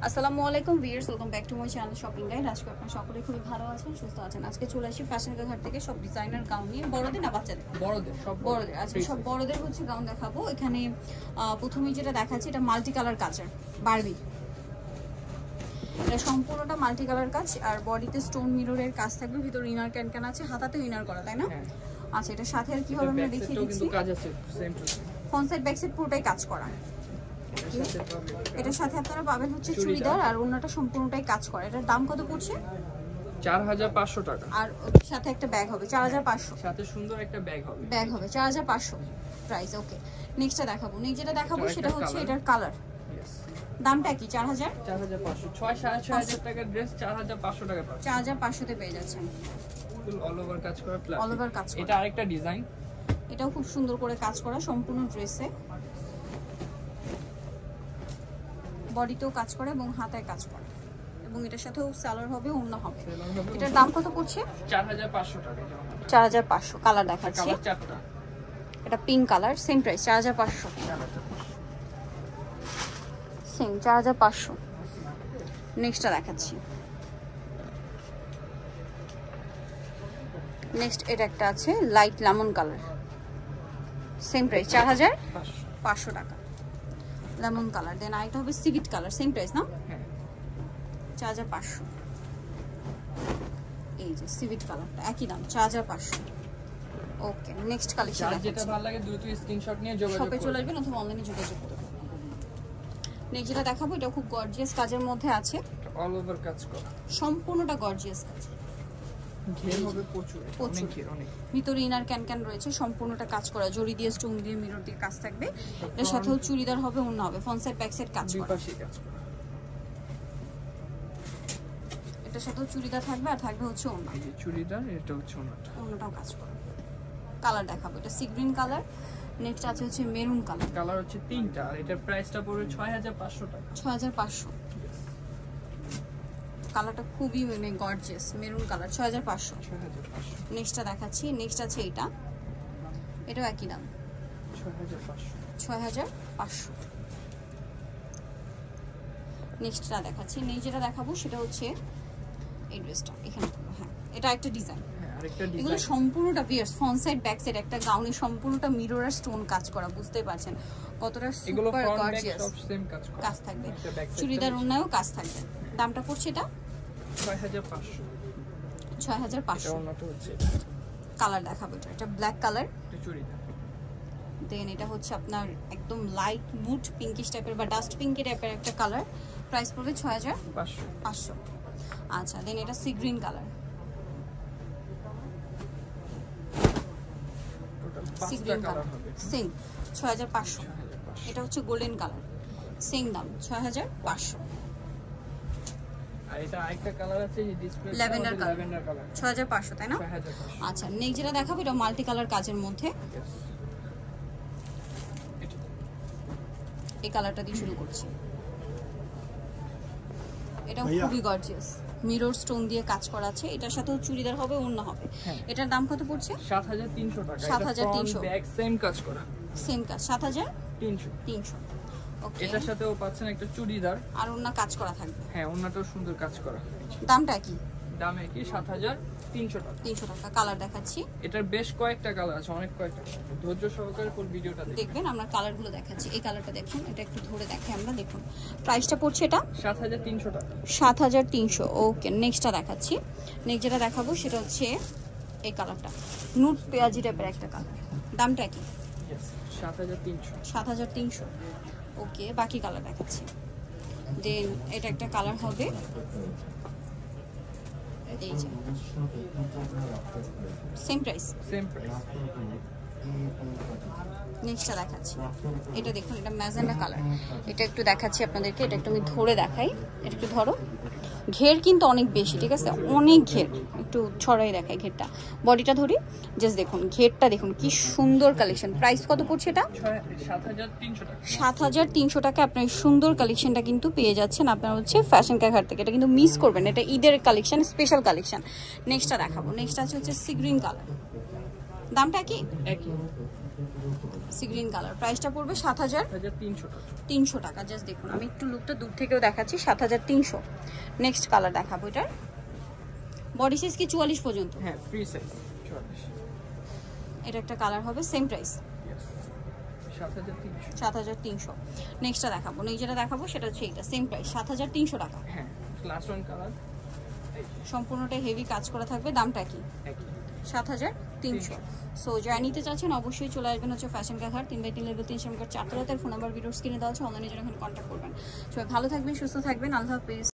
আসসালামু আলাইকুম viewers, welcome back to my channel shopping guide. আজকে আপনারা সকলে খুবই ভালো আছেন, সুস্থ আছেন। আজকে চলে আসি ফ্যাশন ঘাট থেকে সব ডিজাইনার গাউন নিয়ে। বড়দের না বাচ্চাদের? বড়দের। আচ্ছা, সব বড়দের হচ্ছে গাউন দেখাবো। এখানে প্রথমেই যেটা দেখাচ্ছি এটা মাল্টি কালার কাজের বারবি। এটা সম্পূর্ণটা মাল্টি কালার কাজ আর বডিতে স্টোন মিররের কাজ থাকবে, ভিতরে ইনার ক্যান আছে, হাতাতেও ইনার করা, তাই না? আচ্ছা, এটা সাথে আর কি হবে আমরা দেখিয়ে দিচ্ছি। ফ্রন্ট সাইড ব্যাক সাইড পুরোটাই কাজ করা। এটার সাথে আপনারা পাবেন হচ্ছে চুড়িদার আর ওন্নাটা সম্পূর্ণটাই কাজ করে। এটার দাম কত পড়ছে? 4500 টাকা। আর সাথে একটা ব্যাগ হবে 4500। সাথে সুন্দর একটা ব্যাগ হবে 4500 প্রাইস। ওকে, নেক্সটটা দেখাবো। নেক্সট যেটা দেখাবো সেটা হচ্ছে এটার কালার। দামটা কি? 4500 6,500 টাকার ড্রেস 4500 টাকা পাচ্ছেন। 4500 তে পেয়ে যাচ্ছেন। ফুল অল ওভার কাজ করা প্লাস অল ওভার কাজ করা। এটা আরেকটা ডিজাইন, এটাও খুব সুন্দর করে কাজ করা সম্পূর্ণ ড্রেসে। বডিতেও কাজ করে এবং হাতায় কাজ করে এবং এটার সাথেও সালোয়ার হবে, ওড়না হবে। এটার দাম কত পড়ছে? 4500 টাকা। 4500। কালার দেখাচ্ছি, কালার চারটা। এটা pink colour, same price 4500। Same 4500। নেক্সটটা দেখাচ্ছি। নেক্সট এটা একটা আছে light lemon colour, same price 4500 টাকা। Lemon colour. দেন আরেকটা হবে সিভিট কালার, সেম প্রাইস না? হ্যাঁ, 4500। এই যে সিভিট কালারটা একই দাম 4500। ওকে, নেক্সট কালেকশন যেটা ভালো লাগে দ্রুত স্ক্রিনশট নিয়ে যোগাযোগ করুন। শপে চলে আসবেন অথবা অনলাইনে যোগাযোগ করুন। নেক্সট যেটা দেখাবো এটা খুব গর্জিয়াস কাজের মধ্যে আছে, অল ওভার কাজ করা, সম্পূর্ণটা গর্জিয়াস কাজ। ঘের হবে প্রচুর, অনেক ঘের, অনেক। ভিতরে ইনার ক্যান রয়েছে, সম্পূর্ণটা কাজ করা, জড়ি দিয়ে স্টোন দিয়ে মিরর দিয়ে কাজ থাকবে। এর সাথেও চুড়িদার হবে, ওড়না হবে, ফ্রন্ট সাইড ব্যাক সাইড কাজ করা। এটার সাথেও চুড়িদার থাকবে আর থাকবে হচ্ছে ওড়না। এই যে চুড়িদার, এটা হচ্ছে ওড়নাটা, ওড়নাটাও কাজ করা। কালার দেখাবো, এটা সি গ্রিন কালার। নেক্সট আছে হচ্ছে মেরুন কালার। কালার হচ্ছে তিনটা আর এটার প্রাইসটা পড়বে 6500 টাকা। 6500। কালারটা খুবই মানে গর্জিয়াস, মেরুন কালার 6500। নেক্সটটা দেখাচ্ছি। নেক্সট আছে এটা, এটাও একই দাম 6500। নেক্সটটা দেখাচ্ছি। নেক্সট যেটা দেখাবো সেটা হচ্ছে এই ড্রেসটা এখানে। হ্যাঁ, এটা একটা ডিজাইন। এগুলো সম্পূর্ণটা পিয়ার্স, ফ্রন্ট সাইড ব্যাক সাইড একটা গাউনের সম্পূর্ণটা মিরর আর স্টোন কাজ করা, বুঝতেই পারছেন কতটা সুপার গর্জিয়াস কাজ থাকবে। চুড়িদার ওড়নায়ও কাজ থাকবে। দামটা পড়ছে এটা 6500। কালার দেখাবো, এটা ব্ল্যাক কালার। দেন এটা হচ্ছে আপনার একদম লাইট মুড পিঙ্কিশ টাইপের বা ডাস্ট পিঙ্কি টাইপের একটা কালার। প্রাইস পড়বে 6500। আচ্ছা, দেন এটা sea green colour, sea green colour, same 6500। এটা হচ্ছে গোল্ডেন কালার, সেম দাম 6500। আর এটা আরেকটা কালার আছে, এই ডিসপ্লে ল্যাভেন্ডার কালার, 6500, তাই না? 6500। আচ্ছা, নেক্সট যেটা দেখাবো এটা মাল্টি কালার কাজের মধ্যে। এই কালারটা দিয়ে শুরু করছি। এটা খুবই গর্জিয়াস, মিরর স্টোন দিয়ে কাজ করা আছে। এটার সাথেও চুড়িদার হবে, ওড়না হবে। এটার দাম কত পড়ছে? 7300 টাকা। 7300। ব্যাক সেম কাজ করা, সেম কাজ 7300। ওকে, এটার সাথেও পাচ্ছেন একটা চুড়িদার আর ওড়না কাজ করা থাকবে। হ্যাঁ, ওড়নাটাও সুন্দর কাজ করা। দামটা কি? দাম কি 7300 টাকা। 300 টাকা। কালার দেখাচ্ছি। এটার বেশ কয়েকটা কালার আছে, অনেক কয়েকটা। ধৈর্য সহকারে পুরো ভিডিওটা দেখবেন। আমরা কালারগুলো দেখাচ্ছি। এই কালারটা দেখুন, এটা একটু ধরে দেখাই আমরা। দেখুন প্রাইসটা পড়ছে এটা 7300 টাকা। 7300। ওকে, নেক্সটটা দেখাচ্ছি। নেক্সট যেটা দেখাবো সেটা হচ্ছে এই কালারটা, নুট পেঁয়াজি টাইপের একটা কালার। দামটা কি? 7300। ওকে, বাকি কালার দেখাচ্ছি। দেন এটা একটা কালার হবে, এই যে সেম প্রাইস। নেক্সটটা দেখাচ্ছি। এটা দেখুন, এটা ম্যাজেন্ডা কালার। এটা একটু দেখাচ্ছি আপনাদেরকে, এটা একটু আমি ধরে দেখাই। এটা একটু ধরো, ঘের কিন্তু অনেক বেশি, ঠিক আছে? অনেক ঘের, একটু ছড়াই দেখাই ঘেরটা। বডিটা ধরি, জাস্ট দেখুন ঘেরটা দেখুন, কি সুন্দর কালেকশন। প্রাইস কত পড়ছে এটা? 7300 টাকা। আপনার সুন্দর কালেকশনটা কিন্তু পেয়ে যাচ্ছেন আপনারা হচ্ছে ফ্যাশন ঘাট থেকে। এটা কিন্তু মিস করবেন, এটা ঈদের কালেকশন, স্পেশাল কালেকশন। নেক্সটটা দেখাবো। নেক্সট আছে হচ্ছে সি গ্রিন কালার। দামটা কি? একই সি গ্রিন কালার, প্রাইসটা পড়বে 7300 টাকা। জাস্ট দেখুন, আমি একটু লুকটা দূর থেকেও দেখাচ্ছি, 7300। নেক্সট কালার দেখাবো, এটার বডি সাইজ কি 44 পর্যন্ত? হ্যাঁ, ফ্রি সাইজ 44। এটা একটা কালার হবে, সেম প্রাইস 7300। নেক্সটটা দেখাবো, যেটা দেখাবো সেটা হচ্ছে এটা, সেম প্রাইস 7300 টাকা। হ্যাঁ, ক্লাস 1 কালার, সম্পূর্ণটাই হেভি কাজ করা থাকবে। দামটা কি? 7300। সো যারা নিতে চাচ্ছেন অবশ্যই চলে আসবেন হচ্ছে ফ্যাশন কারখার 3/3 লেভেল 3 শ্রমিকের 4 তলাতে। ফোন নাম্বার ভিডিওর স্ক্রিনে দেওয়া আছে, অনলাইনে যারা এখানে কন্ট্যাক্ট করবেন। সবাই ভালো থাকবেন, সুস্থ থাকবেন, আল্লাহ হাফেজ।